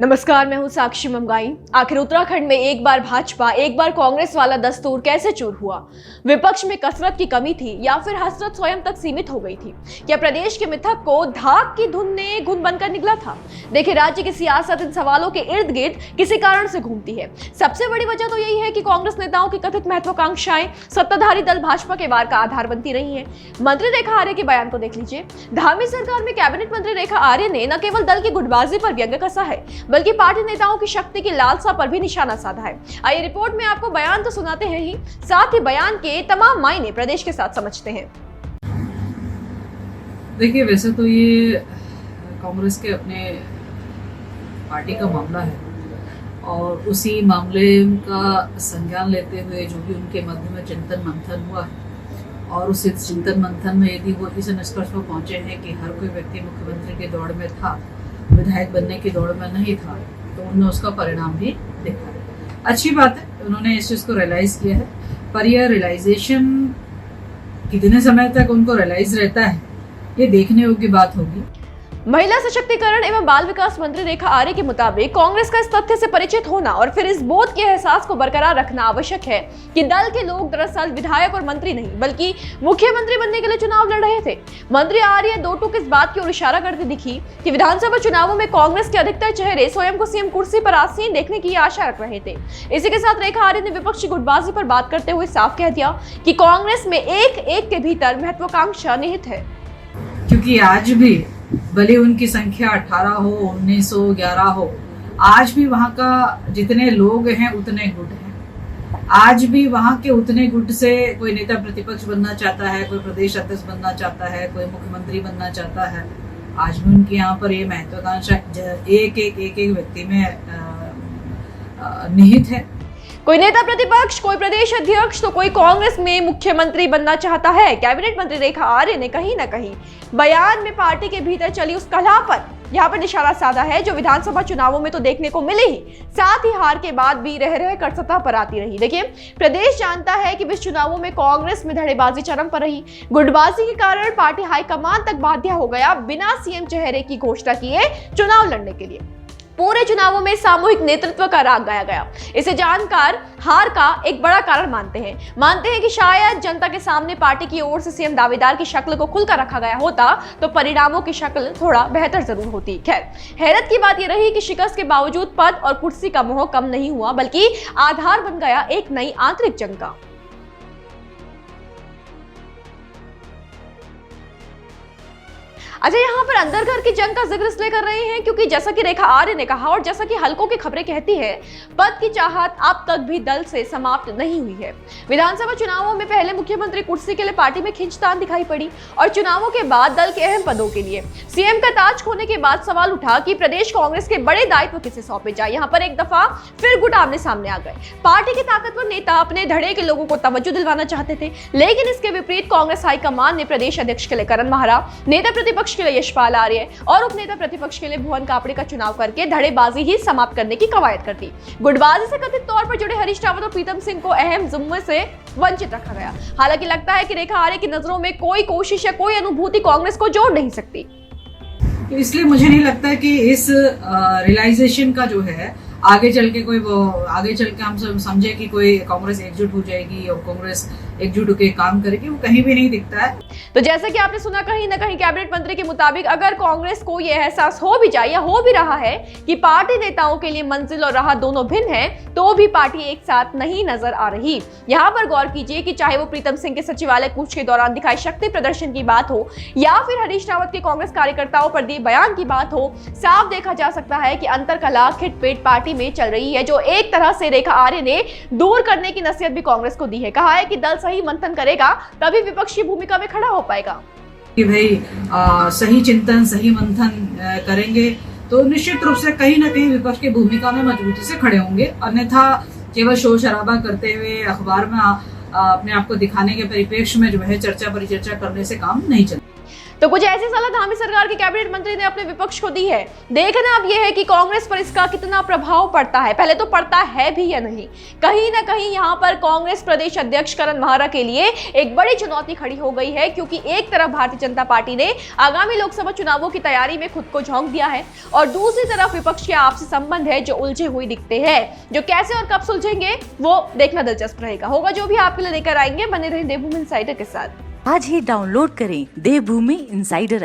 नमस्कार, मैं हूं साक्षी ममगाई। आखिर उत्तराखंड में एक बार भाजपा एक बार कांग्रेस वाला दस्तूर कैसे चूर हुआ? विपक्ष में कसरत की कमी थी या फिर हसरत स्वयं तक सीमित हो गई थी? क्या प्रदेश के मिथक को धाक की धुन ने गुण बनकर निकला था? देखिए, राज्य की सियासत इन सवालों के इर्द गिर्द किसी कारण से घूमती है। सबसे बड़ी वजह तो यही है कि कांग्रेस नेताओं की कथित महत्वाकांक्षाएं सत्ताधारी दल भाजपा के वार का आधार बनती रही है। मंत्री रेखा आर्य के बयान को देख लीजिए। धामी सरकार में कैबिनेट मंत्री रेखा आर्य ने न केवल दल की गुटबाजी पर व्यंग्य कसा है, बल्कि पार्टी नेताओं की शक्ति की लालसा पर भी निशाना साधा है। आइए रिपोर्ट में आपको बयान तो सुनाते हैं ही, साथ ही बयान के तमाम मायने प्रदेश के साथ समझते हैं। देखिए, वैसे तो ये कांग्रेस के अपने पार्टी का मामला है और उसी मामले का संज्ञान लेते हुए जो भी उनके मध्य में चिंतन मंथन हुआ है और उस चिंतन मंथन में यदि वो इस निष्कर्ष पर पहुंचे हैं कि हर कोई व्यक्ति मुख्यमंत्री की दौड़ में था, विधायक बनने की दौड़ में नहीं था, तो उन्होंने उसका परिणाम भी देखा है। अच्छी बात है, उन्होंने इस चीज़ को रियलाइज किया है, पर यह रियलाइजेशन कितने समय तक उनको रियलाइज रहता है, ये देखने योग्य बात होगी। महिला सशक्तिकरण एवं बाल विकास मंत्री रेखा आर्य के मुताबिक कांग्रेस का इस तथ्य से परिचित होना और फिर इस बोध के एहसास को बरकरार रखना आवश्यक है कि दल के लोग दरअसल विधायक और मंत्री नहीं बल्कि मुख्यमंत्री बनने के लिए चुनाव लड़ रहे थे। मंत्री आर्य दो टूक इस बात की ओर इशारा करती दिखी कि विधानसभा चुनावों में कांग्रेस के अधिकतर चेहरे स्वयं को सीएम कुर्सी पर आसीन देखने की आशा रख रहे थे। इसी के साथ रेखा आर्य ने विपक्षी गुटबाजी पर बात करते हुए साफ कह दिया कि कांग्रेस में एक एक के भीतर महत्वाकांक्षा निहित है, क्योंकि आज भी भले उनकी संख्या 18 हो, 19 हो, 11 हो, आज भी वहां का जितने लोग हैं उतने गुट हैं। आज भी वहां के उतने गुट से कोई नेता प्रतिपक्ष बनना चाहता है, कोई प्रदेश अध्यक्ष बनना चाहता है, कोई मुख्यमंत्री बनना चाहता है। आज भी उनके यहाँ पर ये महत्वाकांक्षा एक एक व्यक्ति में निहित है। कोई नेता प्रतिपक्ष, कोई प्रदेश अध्यक्ष तो कोई कांग्रेस में मुख्यमंत्री बनना चाहता है। कैबिनेट मंत्री रेखा आर्य ने कहीं न कहीं बयान में पार्टी के भीतर चली उस कलह पर यहाँ पर निशाना साधा है जो विधानसभा चुनावों में तो देखने को मिले ही, साथ ही हार के बाद भी रह कर सत्ता पर आती रही। देखिए, प्रदेश जानता है कि इस चुनावों में कांग्रेस में धड़ेबाजी चरम पर रही। गुटबाजी के कारण पार्टी हाईकमान तक बाध्य हो गया बिना सीएम चेहरे की घोषणा किए चुनाव लड़ने के लिए। पूरे चुनावों में सामूहिक नेतृत्व का राग गाया गया। इसे जानकर हार का एक बड़ा कारण मानते हैं कि शायद जनता के सामने पार्टी की ओर से सीएम दावेदार की शक्ल को खुलकर रखा गया होता तो परिणामों की शक्ल थोड़ा बेहतर जरूर होती। खैर, हैरत की बात यह रही कि शिकस्त के बावजूद पद और कुर्सी का मोह कम नहीं हुआ, बल्कि आधार बन गया एक नई आंतरिक जंग का। अच्छा, यहाँ पर अंदर घर की जंग का जिक्र इसलिए कर रहे हैं क्योंकि जैसा कि रेखा आर्य ने कहा और जैसा कि हलकों की खबरें कहती है, पद की चाहत अब तक भी दल से समाप्त नहीं हुई है। विधानसभा चुनावों में पहले मुख्यमंत्री कुर्सी के लिए पार्टी में खींचतान दिखाई पड़ी और चुनावों के बाद दल के अहम पदों के लिए सीएम का ताज खोने के बाद सवाल उठा कि प्रदेश कांग्रेस के बड़े दायित्व किसे सौंपे जाए। यहाँ पर एक दफा फिर गुट आमने सामने आ गए। पार्टी के ताकतवर नेता अपने धड़े के लोगों को तवज्जो दिलवाना चाहते थे, लेकिन इसके विपरीत कांग्रेस हाईकमान ने प्रदेश अध्यक्ष के लिए करण माहरा, नेता प्रतिपक्ष के लिए यशपाल आर्य और उपनेता प्रतिपक्ष के लिए भुवन कापड़े का चुनाव करके धड़ेबाजी ही समाप्त करने की कवायद कर दी। गुटबाजी से कथित तौर पर जुड़े हरीश रावत और प्रीतम सिंह को अहम जिम्मे से वंचित रखा गया। हालांकि लगता है कि रेखा आर्य की नजरों में कोई कोशिश या कोई अनुभूति कांग्रेस को जोड़ नहीं सकती। इसलिए मुझे नहीं लगता कि इस रियलाइजेशन का जो है आगे चल के हम समझे कि कोई कांग्रेस एकजुट हो जाएगी और कांग्रेस एकजुट होकर काम करेगी, वो कहीं भी नहीं दिखता है। तो जैसे कि आपने सुना, कहीं ना कहीं कैबिनेट मंत्री के मुताबिक अगर कांग्रेस को यह एहसास हो भी जाए या हो भी रहा है कि पार्टी नेताओं के लिए मंजिल और राह दोनों भिन्न हैं, तो भी पार्टी एक साथ नहीं नजर आ रही। यहाँ पर गौर कीजिए कि चाहे वो प्रीतम सिंह के सचिवालय कूच के दौरान दिखाई शक्ति प्रदर्शन की बात हो या फिर हरीश रावत के कांग्रेस कार्यकर्ताओं पर दिए बयान की बात हो, साफ देखा जा सकता है कि अंतरकलह खिटपिट पार्टी में चल रही है, जो एक तरह से रेखा आर्य ने दूर करने की नसीहत भी कांग्रेस को दी है। कहा है कि दल सही मंथन करेगा तभी विपक्ष की भूमिका में खड़ा हो पाएगा। कि भाई सही चिंतन, सही मंथन करेंगे तो निश्चित रूप से कहीं ना कहीं विपक्ष की भूमिका में मजबूती से खड़े होंगे, अन्यथा केवल शोर शराबा करते हुए अखबार में अपने आप को दिखाने के परिप्रेक्ष्य में जो है चर्चा परिचर्चा करने से काम नहीं चलेगा। तो कुछ ऐसी सलाह धामी सरकार के कैबिनेट मंत्री ने अपने विपक्ष को दी है। देखना अब यह है कि कांग्रेस पर इसका कितना प्रभाव पड़ता है, पहले तो पड़ता है भी या नहीं। कहीं ना कहीं यहाँ पर कांग्रेस प्रदेश अध्यक्ष करण महारा के लिए एक बड़ी चुनौती खड़ी हो गई है, क्योंकि एक तरफ भारतीय जनता पार्टी ने आगामी लोकसभा चुनावों की तैयारी में खुद को झोंक दिया है और दूसरी तरफ विपक्ष के आपसी संबंध है जो उलझे हुए दिखते हैं, जो कैसे और कब सुलझेंगे वो देखना दिलचस्प रहेगा। होगा जो भी आपके लिए लेकर आएंगे। बने रहें देवभूमि इनसाइडर के साथ। आज ही डाउनलोड करें देवभूमि इनसाइडर ऐप।